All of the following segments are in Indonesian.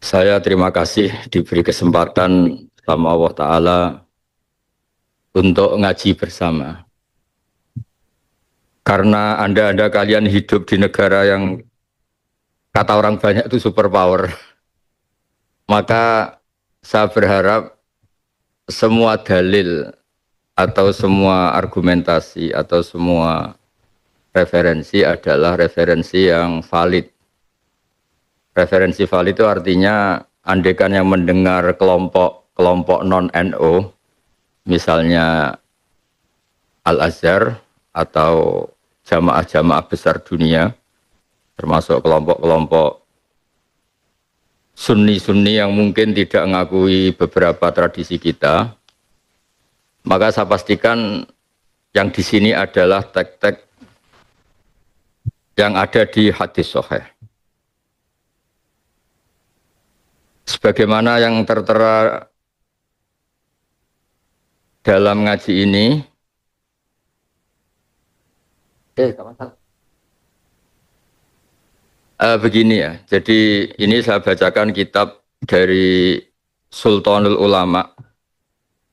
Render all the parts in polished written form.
Saya terima kasih diberi kesempatan sama Allah Ta'ala untuk ngaji bersama. Karena Anda kalian hidup di negara yang kata orang banyak itu superpower. Maka saya berharap semua dalil atau semua argumentasi atau semua referensi adalah referensi yang valid. Referensi valid itu artinya andekan yang mendengar kelompok non-NO, misalnya Al-Azhar atau jamaah-jamaah besar dunia, termasuk kelompok-kelompok Sunni-Sunni yang mungkin tidak mengakui beberapa tradisi kita, maka saya pastikan yang di sini adalah tek-tek yang ada di hadis sahih. Sebagaimana yang tertera dalam ngaji ini, begini ya. Jadi ini saya bacakan kitab dari Sultanul Ulama,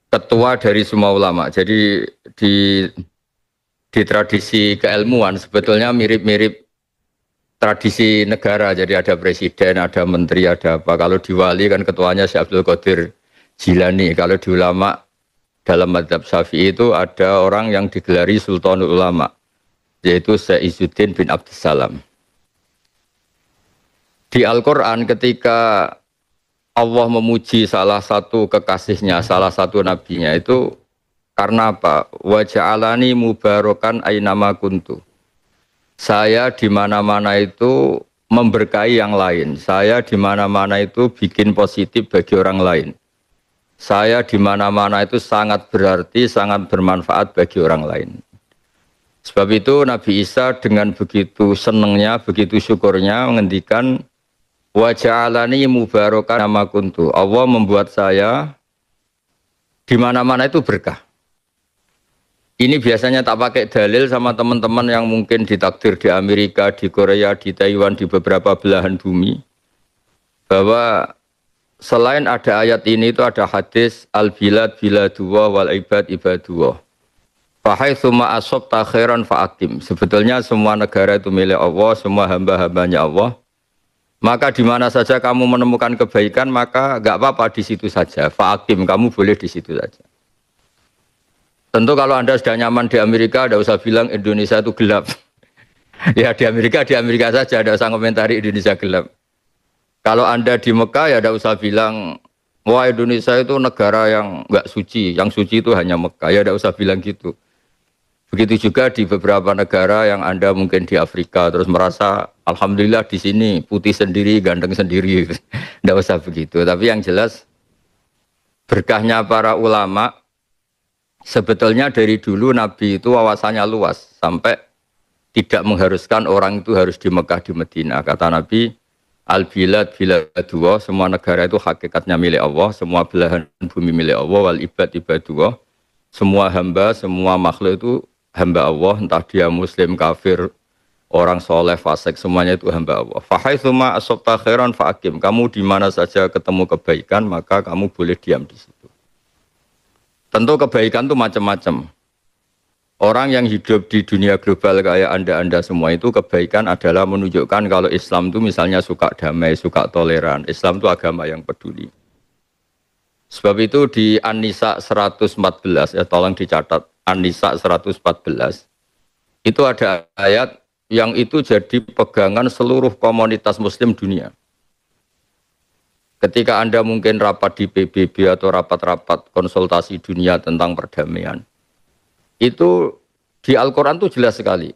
ketua dari semua ulama. Jadi di tradisi keilmuan sebetulnya mirip-mirip tradisi negara. Jadi ada presiden, ada menteri, ada apa. Kalau di wali kan ketuanya Syekh Abdul Qadir Jilani. Kalau di ulama dalam mazhab Syafi'i itu ada orang yang digelari Sultanul Ulama, yaitu Syekh Izzuddin bin Abdussalam. Di Al-Quran ketika Allah memuji salah satu kekasihnya, salah satu nabinya itu karena apa? Wa ja'alani mubarakan ainama kuntu. Saya di mana-mana itu memberkahi yang lain. Saya di mana-mana itu bikin positif bagi orang lain. Saya di mana-mana itu sangat berarti, sangat bermanfaat bagi orang lain. Sebab itu Nabi Isa dengan begitu senangnya, begitu syukurnya menghentikan wa ja'alani mubarakan nama kuntu. Allah membuat saya di mana-mana itu berkah. Ini biasanya tak pakai dalil sama teman-teman yang mungkin ditakdir di Amerika, di Korea, di Taiwan, di beberapa belahan bumi. Bahwa selain ada ayat ini itu ada hadis al-bilad biladullah wal ibad ibadullah. Fahaitsuma asabta khairan fa'akim. Sebetulnya semua negara itu milik Allah, semua hamba-hambanya Allah. Maka di mana saja kamu menemukan kebaikan, maka enggak apa-apa di situ saja. Fa'akim, kamu boleh di situ saja. Tentu kalau Anda sudah nyaman di Amerika, tidak usah bilang Indonesia itu gelap. Ya di Amerika saja, tidak usah komentari Indonesia gelap. Kalau Anda di Mekah, ya tidak usah bilang, wah Indonesia itu negara yang enggak suci, yang suci itu hanya Mekah. Ya tidak usah bilang gitu. Begitu juga di beberapa negara yang Anda mungkin di Afrika, terus merasa, alhamdulillah di sini putih sendiri, ganteng sendiri. Tidak usah begitu. Tapi yang jelas, berkahnya para ulama, sebetulnya dari dulu Nabi itu wawasannya luas sampai tidak mengharuskan orang itu harus di Mekah di Madinah. Kata Nabi, al-bilad biladullah, semua negara itu hakikatnya milik Allah, semua belahan bumi milik Allah, wal ibad ibadullah, semua hamba, semua makhluk itu hamba Allah, entah dia muslim, kafir, orang soleh, fasik, semuanya itu hamba Allah. Fahaitsuma asabta khairan fa'akim. Kamu di mana saja ketemu kebaikan, maka kamu boleh diam di situ. Tentu kebaikan itu macam-macam. Orang yang hidup di dunia global kayak Anda semua itu kebaikan adalah menunjukkan kalau Islam itu misalnya suka damai, suka toleran. Islam itu agama yang peduli. Sebab itu di An-Nisa 114, ya tolong dicatat, An-Nisa 114, itu ada ayat yang itu jadi pegangan seluruh komunitas muslim dunia. Ketika Anda mungkin rapat di PBB atau rapat-rapat konsultasi dunia tentang perdamaian, itu di Al-Quran itu jelas sekali.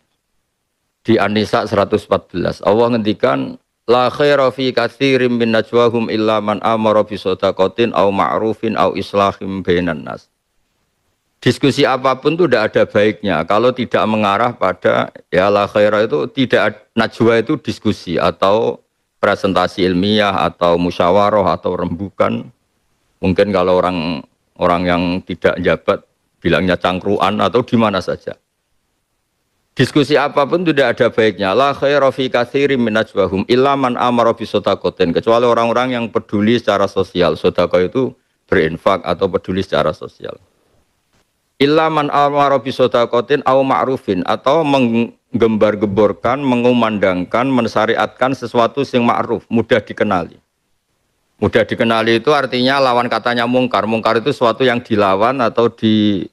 Di An-Nisa 114, Allah ngendikan, la khaira fi katsirin min najwahum illa man amara bi shadaqatin aw ma'rufin aw islahim bainan nas. Diskusi apapun itu tidak ada baiknya kalau tidak mengarah pada ya la khaira itu tidak, najwa itu diskusi atau presentasi ilmiah atau musyawarah atau rembukan. Mungkin kalau orang yang tidak jabat bilangnya cangkruan atau di mana saja. Diskusi apapun tidak ada baiknya. La khaira fi katsirin min najwahum illa man amara bi shadaqatin. Kecuali orang-orang yang peduli secara sosial. Sedekah itu berinfak atau peduli secara sosial. Illa man amara bi shadaqatin au ma'rufin, atau menggembar-gemborkan, mengumandangkan, mensyariatkan sesuatu yang ma'ruf, mudah dikenali. Mudah dikenali itu artinya lawan katanya mungkar. Mungkar itu sesuatu yang dilawan atau dianggap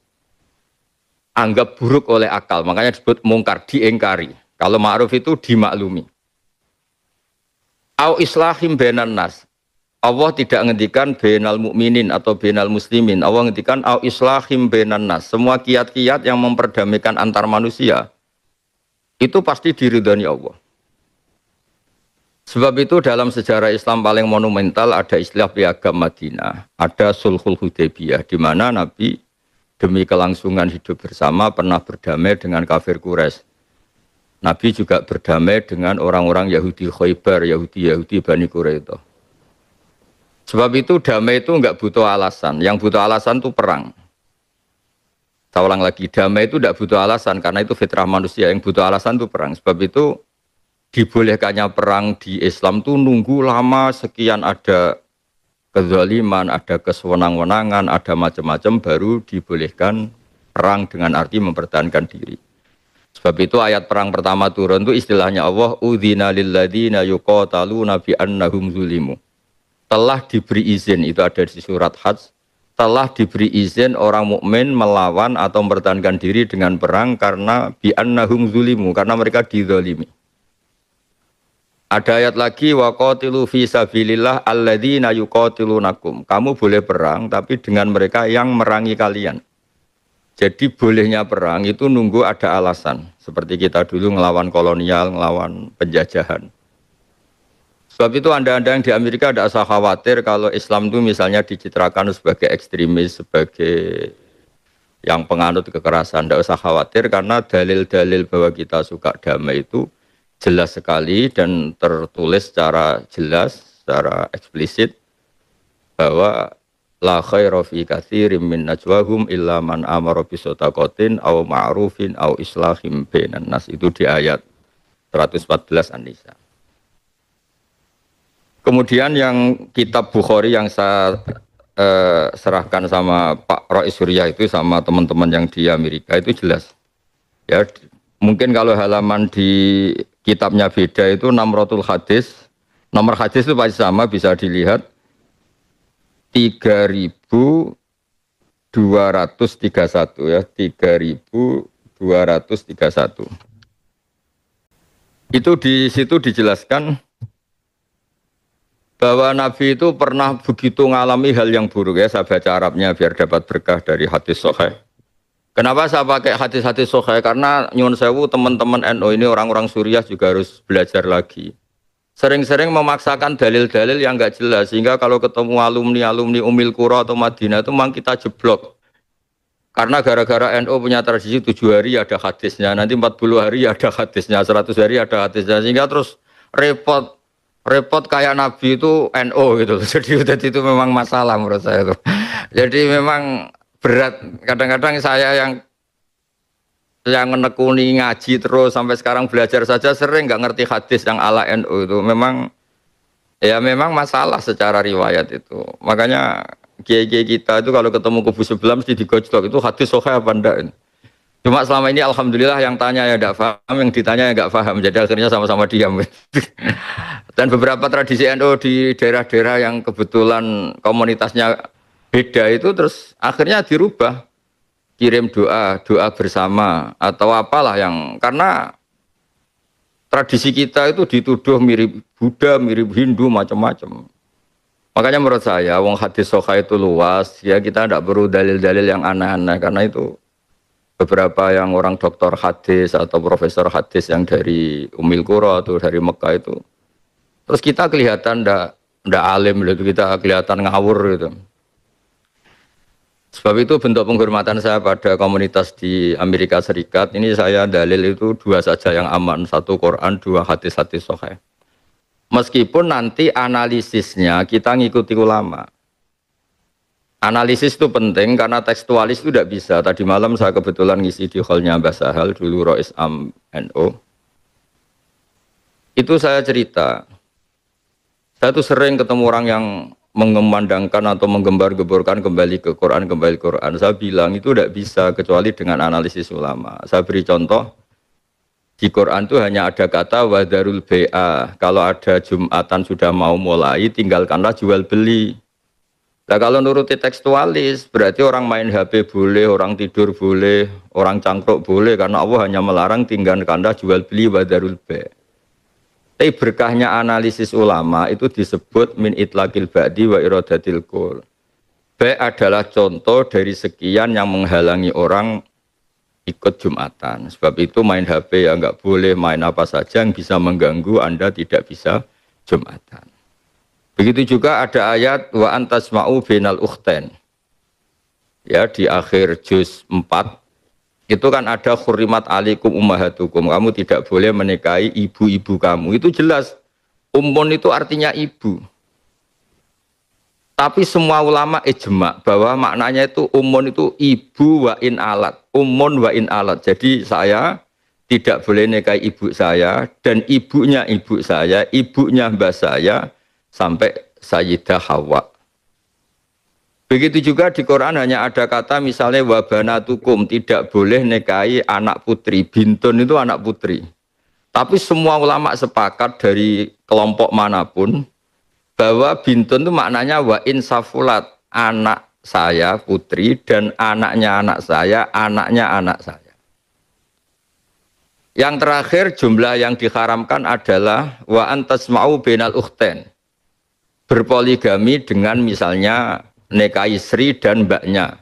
buruk oleh akal. Makanya disebut mungkar, diingkari. Kalau ma'ruf itu dimaklumi. Au islahim bainan nas. Allah tidak ngendikan bainal mukminin atau bainal muslimin. Allah ngendikan au islahim bainan nas. Semua kiat-kiat yang memperdamaikan antar manusia itu pasti diridhani Allah. Sebab itu dalam sejarah Islam paling monumental ada istilah Piagam Madinah, ada Sulhul Hudaybiyah, di mana Nabi demi kelangsungan hidup bersama pernah berdamai dengan kafir Quraisy. Nabi juga berdamai dengan orang-orang Yahudi Khaybar, Yahudi Bani Quraidah. Sebab itu damai itu enggak butuh alasan, yang butuh alasan itu perang. Saya ulang lagi, damai itu enggak butuh alasan karena itu fitrah manusia, yang butuh alasan itu perang. Sebab itu dibolehkannya perang di Islam itu nunggu lama sekian, ada kezaliman, ada kesewenang-wenangan, ada macam-macam baru dibolehkan perang dengan arti mempertahankan diri. Sebab itu ayat perang pertama turun itu istilahnya Allah udzina lilladzina yuqataluna bi annahum zulimu. Telah diberi izin, itu ada di surat Hajj, telah diberi izin orang mukmin melawan atau mempertahankan diri dengan perang karena bi annahum zulimu, karena mereka dizalimi. Ada ayat lagi waqatilu fi sabilillah alladzina yuqatilunakum. Kamu boleh perang tapi dengan mereka yang merangi kalian. Jadi bolehnya perang itu nunggu ada alasan. Seperti kita dulu ngelawan kolonial, ngelawan penjajahan. Sebab itu Anda-anda yang di Amerika tidak usah khawatir kalau Islam itu misalnya dicitrakan sebagai ekstremis, sebagai yang penganut kekerasan. Tidak usah khawatir karena dalil-dalil bahwa kita suka damai itu jelas sekali dan tertulis secara jelas, secara eksplisit bahwa la khaira fi katsirin min najwahum illa man amara bi shadaqatin aw ma'rufin aw islahim bainan nas, itu di ayat 114 An-Nisa. Kemudian yang kitab Bukhari yang saya serahkan sama Pak Rois Surya itu sama teman-teman yang di Amerika itu jelas. Ya, mungkin kalau halaman di kitabnya beda itu 600 hadis. Nomor hadis itu pasti sama, bisa dilihat 3231 ya, 3231. Itu di situ dijelaskan bahwa Nabi itu pernah begitu mengalami hal yang buruk ya. Saya baca Arabnya biar dapat berkah dari hadis sahih. Kenapa saya pakai hadis-hadis sahih? Karena nyuwun sewu teman-teman NU ini orang-orang Suriah juga harus belajar lagi. Sering-sering memaksakan dalil-dalil yang enggak jelas sehingga kalau ketemu alumni-alumni Ummul Qura atau Madinah itu memang kita jeblok. Karena gara-gara NU punya tradisi 7 hari ada hadisnya, nanti 40 hari ada hadisnya, 100 hari ada hadisnya, sehingga terus repot kayak Nabi itu NU gitu. Jadi itu memang masalah menurut saya itu. Jadi memang berat. Kadang-kadang saya yang menekuni ngaji terus sampai sekarang belajar saja sering nggak ngerti hadis yang ala NU itu. Memang masalah secara riwayat itu. Makanya kiai-kiai kita itu kalau ketemu kubu sebelah mesti digojlok, itu hadis sahih apa enggak. Cuma selama ini alhamdulillah yang tanya ya enggak paham, yang ditanya ya enggak paham. Jadi akhirnya sama-sama diam. Dan beberapa tradisi NU di daerah-daerah yang kebetulan komunitasnya beda itu terus akhirnya dirubah, kirim doa bersama atau apalah yang, karena tradisi kita itu dituduh mirip Buddha, mirip Hindu, macam-macam. Makanya menurut saya wong hadis sahih itu luas ya, kita tidak perlu dalil-dalil yang aneh-aneh karena itu beberapa yang orang doktor hadis atau profesor hadis yang dari Ummul Qura atau dari Mekah itu terus kita kelihatan ndak alim gitu, kita kelihatan ngawur gitu. Sebab itu bentuk penghormatan saya pada komunitas di Amerika Serikat, ini saya dalil itu 2 saja yang aman, 1 Quran, 2 hadis-hadis sahih. Meskipun nanti analisisnya kita ngikuti ulama. Analisis itu penting karena tekstualis itu tidak bisa. Tadi malam saya kebetulan ngisi di hallnya Mbah Sahal, dulu Rois Am NO. Itu saya cerita. Saya tuh sering ketemu orang yang mengumandangkan atau menggembar-gemborkan kembali ke Quran, kembali ke Quran. Saya bilang itu tidak bisa kecuali dengan analisis ulama. Saya beri contoh, di Quran itu hanya ada kata wadarul bai'a. Kalau ada Jumatan sudah mau mulai, tinggalkanlah jual beli. Nah kalau nuruti tekstualis, berarti orang main HP boleh, orang tidur boleh, orang cangkruk boleh, karena Allah hanya melarang tinggalkanlah jual beli wadarul bai'a. Tapi berkahnya analisis ulama itu disebut min itlaqil ba'di wa iradatil qul. Bai' adalah contoh dari sekian yang menghalangi orang ikut Jumatan. Sebab itu main HP ya nggak boleh, main apa saja yang bisa mengganggu Anda tidak bisa Jumatan. Begitu juga ada ayat wa antasma'u bainal ukhtain. Ya di akhir juz 4 itu kan ada khurimat alikum ummahatukum. Kamu tidak boleh menikahi ibu-ibu kamu. Itu jelas. Ummun itu artinya ibu. Tapi semua ulama ijma bahwa maknanya itu ummun itu ibu wa in alat. Ummun wa in alat. Jadi saya tidak boleh nikahi ibu saya dan ibunya ibu saya, ibunya mbak saya sampai Sayyidah Hawa. Begitu juga di Quran hanya ada kata misalnya wabanatukum, tidak boleh nikahi anak putri. Bintun itu anak putri. Tapi semua ulama sepakat dari kelompok manapun bahwa bintun itu maknanya wa insafulat, anak saya putri dan anaknya anak saya, anaknya anak saya. Yang terakhir jumlah yang diharamkan adalah wa antasma'u bainal ukhtain. Berpoligami dengan misalnya nikahi istri dan mbaknya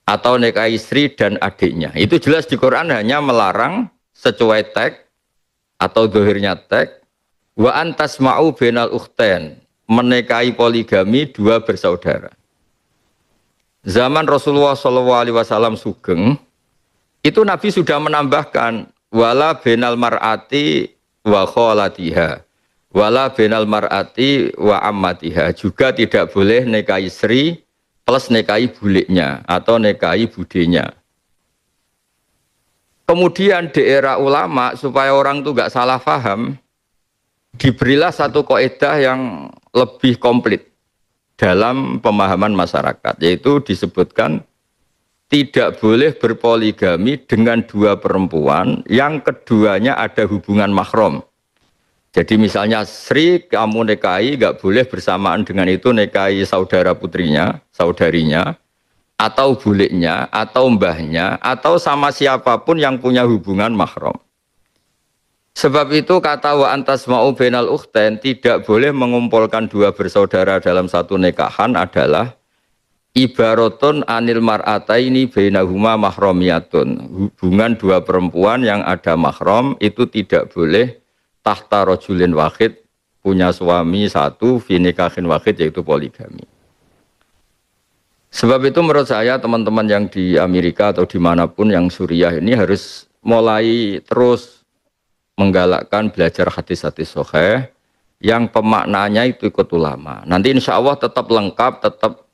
atau nikahi istri dan adiknya. Itu jelas di Quran hanya melarang sesuai teks atau dohirnya teks wa antasma'u bainal ukhtain, menikahi poligami dua bersaudara. Zaman Rasulullah SAW sugeng itu Nabi sudah menambahkan wala bainal mar'ati wa kholatiha wala bainal mar'ati wa ammatiha, juga tidak boleh nikahi istri plus nikahi buliknya atau nikahi budenya. Kemudian di era ulama supaya orang itu nggak salah paham, diberilah satu kaidah yang lebih komplit dalam pemahaman masyarakat, yaitu disebutkan tidak boleh berpoligami dengan dua perempuan yang keduanya ada hubungan mahram. Jadi misalnya Sri kamu nikahi nggak boleh bersamaan dengan itu nikahi saudara putrinya, saudarinya, atau buliknya, atau mbahnya, atau sama siapapun yang punya hubungan mahram. Sebab itu kata wa antasma'u bainal ukhtain, tidak boleh mengumpulkan dua bersaudara dalam satu nikahan adalah ibaratun anil mar'ataini bainahuma mahramiyatun. Hubungan dua perempuan yang ada mahram itu tidak boleh tahta rajulin wahid, punya suami satu, fi nikahin wahid, yaitu poligami. Sebab itu menurut saya teman-teman yang di Amerika atau dimanapun yang Suriah ini harus mulai terus menggalakkan belajar hadis-hadis sahih yang pemaknanya itu ikut ulama. Nanti insya Allah tetap lengkap, tetap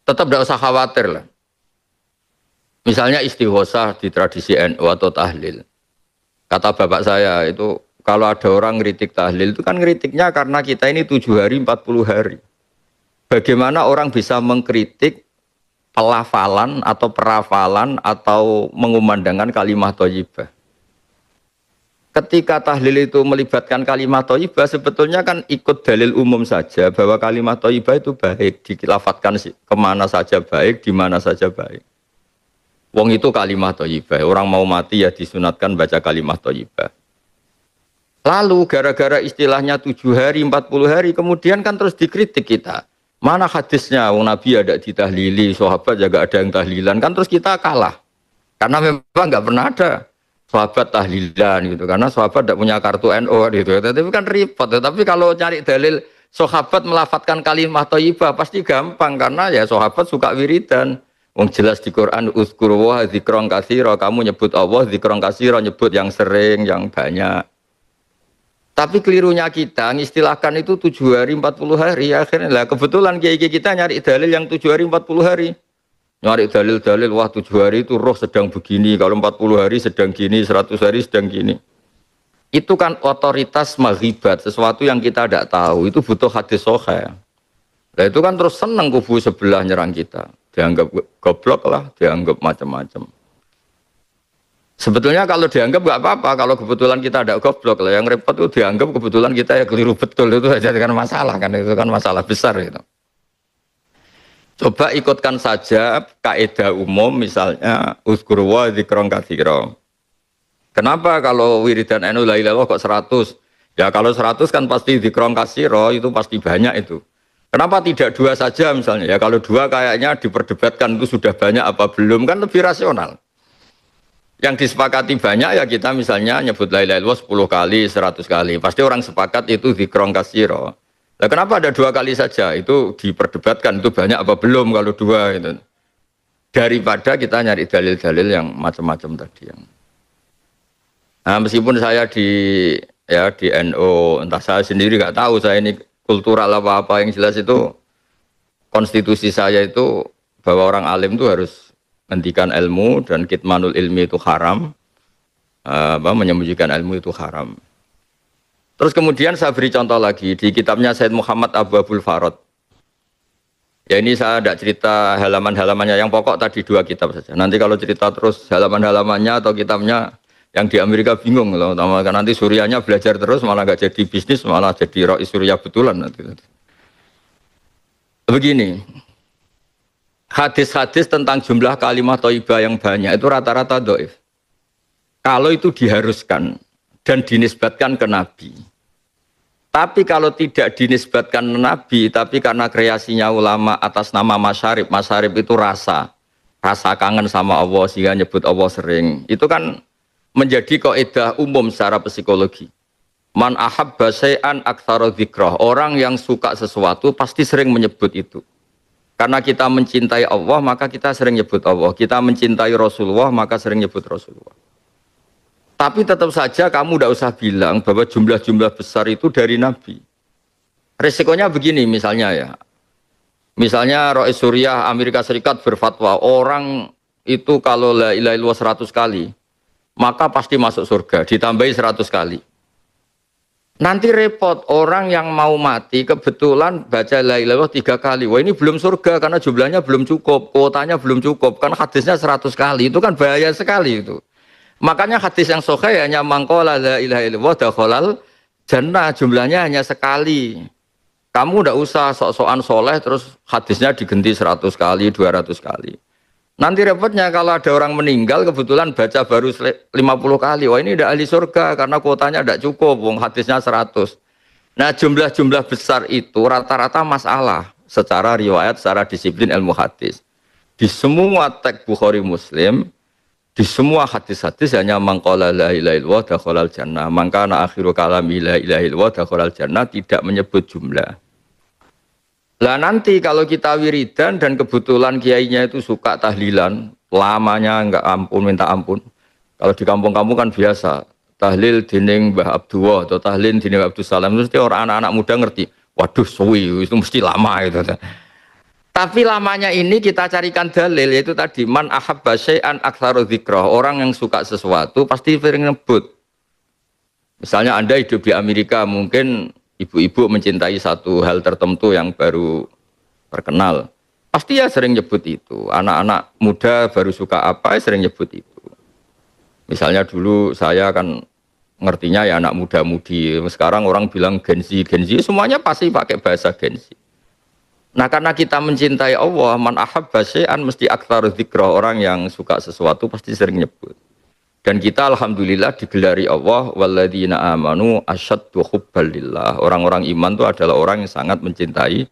tidak usah khawatir lah. Misalnya istighosah di tradisi NU atau tahlil. Kata bapak saya itu, kalau ada orang ngeritik tahlil itu kan ngeritiknya karena kita ini 7 hari 40 hari. Bagaimana orang bisa mengkritik pelafalan atau perafalan atau mengumandangkan kalimat thayyibah. Ketika tahlil itu melibatkan kalimat thayyibah, sebetulnya kan ikut dalil umum saja bahwa kalimat thayyibah itu baik, dilafatkan kemana saja baik, di mana saja baik. Wong itu kalimat thayyibah, orang mau mati ya disunatkan baca kalimat thayyibah. Lalu gara-gara istilahnya 7 hari, 40 hari, kemudian kan terus dikritik kita. Mana hadisnya? Wong Nabi ada ditahlili, sahabat juga ada yang tahlilan, kan terus kita kalah. Karena memang nggak pernah ada sahabat tahlilan gitu, karena sahabat tidak punya kartu NU gitu. Tapi kan repot. Tapi kalau cari dalil sahabat melafatkan kalimat thayyibah pasti gampang, karena ya sahabat suka wiridan. Wong jelas di Quran uzkuru wa dzikron katsira, kamu nyebut Allah dzikron katsira, nyebut yang sering, yang banyak. Tapi kelirunya kita mengistilahkan itu 7 hari 40 hari akhirnya lah kebetulan kiai kita nyari dalil yang 7 hari 40 hari. Nyari dalil-dalil wah 7 hari itu roh sedang begini, kalau 40 hari sedang gini, 100 hari sedang gini. Itu kan otoritas maghibat, sesuatu yang kita tidak tahu, itu butuh hadis sahih. Nah itu kan terus seneng kubu sebelah nyerang kita, dianggap goblok lah, dianggap macam-macam. Sebetulnya kalau dianggap nggak apa-apa, kalau kebetulan kita ada goblok lah, yang repot itu dianggap kebetulan kita ya keliru betul, itu aja kan masalah kan, itu kan masalah besar gitu. Coba ikutkan saja kaidah umum misalnya uzkur wa dzikron katsira. Kenapa kalau wiridan NU la ilaha illallah kok 100? Ya kalau 100 kan pasti dzikron katsira, itu pasti banyak itu. Kenapa tidak 2 saja misalnya? Ya kalau 2 kayaknya diperdebatkan itu sudah banyak apa belum, kan lebih rasional. Yang disepakati banyak ya kita misalnya nyebut la ilaha illallah 10 kali, 100 kali. Pasti orang sepakat itu dzikron katsira. Nah, kenapa ada 2 kali saja? Itu diperdebatkan itu banyak apa belum kalau 2 itu. Daripada kita nyari dalil-dalil yang macam-macam tadi yang. Nah, meskipun saya di NU, entah saya sendiri nggak tahu saya ini kultural apa-apa, yang jelas itu konstitusi saya itu bahwa orang alim itu harus hentikan ilmu dan kitmanul ilmi itu haram, menyembunyikan ilmu itu haram. Terus kemudian saya beri contoh lagi di kitabnya Said Muhammad Abwabul Farad. Ya ini saya tidak cerita halaman-halamannya, yang pokok tadi 2 kitab saja. Nanti kalau cerita terus halaman-halamannya atau kitabnya yang di Amerika bingung loh, karena nanti Suriahnya belajar terus malah nggak jadi bisnis, malah jadi roi Suriah betulan nanti. Begini. Hadis-hadis tentang jumlah kalimat thayyibah yang banyak itu rata-rata dhaif. Kalau itu diharuskan dan dinisbatkan ke Nabi. Tapi kalau tidak dinisbatkan ke Nabi, tapi karena kreasinya ulama atas nama masyarib, masyarib itu rasa kangen sama Allah sehingga nyebut Allah sering. Itu kan menjadi kaidah umum secara psikologi. Man ahabba syai'an aktsara dzikrah. Orang yang suka sesuatu pasti sering menyebut itu. Karena kita mencintai Allah, maka kita sering nyebut Allah. Kita mencintai Rasulullah, maka sering nyebut Rasulullah. Tapi tetap saja kamu tidak usah bilang bahwa jumlah-jumlah besar itu dari Nabi. Resikonya begini misalnya ya. Misalnya Rais Suriah Amerika Serikat berfatwa, orang itu kalau la ilaha illallah 100 kali, maka pasti masuk surga, ditambahi 100 kali. Nanti repot, orang yang mau mati kebetulan baca la ilaha illallah 3 kali. Wah ini belum surga karena jumlahnya belum cukup, kuotanya belum cukup. Kan hadisnya 100 kali, itu kan bahaya sekali itu. Makanya hadis yang sahih hanya mangqala la ilaha illallah dakhalal jannah, jumlahnya hanya sekali. Kamu tidak usah sok-sokan soleh terus hadisnya diganti 100 kali, 200 kali. Nanti repotnya kalau ada orang meninggal kebetulan baca baru 50 kali. Wah ini tidak ahli surga karena kuotanya tidak cukup. Wong hadisnya 100. Nah jumlah-jumlah besar itu rata-rata masalah secara riwayat, secara disiplin ilmu hadis. Di semua teks Bukhari Muslim, di semua hadis-hadis hanya mangqala la ilaha illallah dakhalal jannah. Mangkana akhiru kalami la ilaha illallah dakhalal jannah, tidak menyebut jumlah. Lah nanti kalau kita wiridan dan kebetulan kiainya itu suka tahlilan, lamanya enggak ampun minta ampun. Kalau di kampung-kampung kan biasa, tahlil dining Mbah Abdullah atau tahlil dining Abdul Salam, mesti orang anak-anak muda ngerti. Waduh, suwi itu mesti lama itu. Tapi lamanya ini kita carikan dalil, yaitu tadi man ahabba syai'an aktsaru dzikrah. Orang yang suka sesuatu pasti sering nyebut. Misalnya Anda hidup di Amerika, mungkin ibu-ibu mencintai satu hal tertentu yang baru terkenal, pasti ya sering nyebut itu. Anak-anak muda baru suka apa, ya sering nyebut itu. Misalnya dulu saya kan ngertinya ya anak muda-mudi. Sekarang orang bilang Gen Z, semuanya pasti pakai bahasa Gen Z. Nah karena kita mencintai Allah, man ahabba syai'an mesti aktsar dzikrah. Orang yang suka sesuatu pasti sering nyebut. Dan kita alhamdulillah digelari Allah walladzina amanu asyaddu hubbalillah. Orang-orang iman itu adalah orang yang sangat mencintai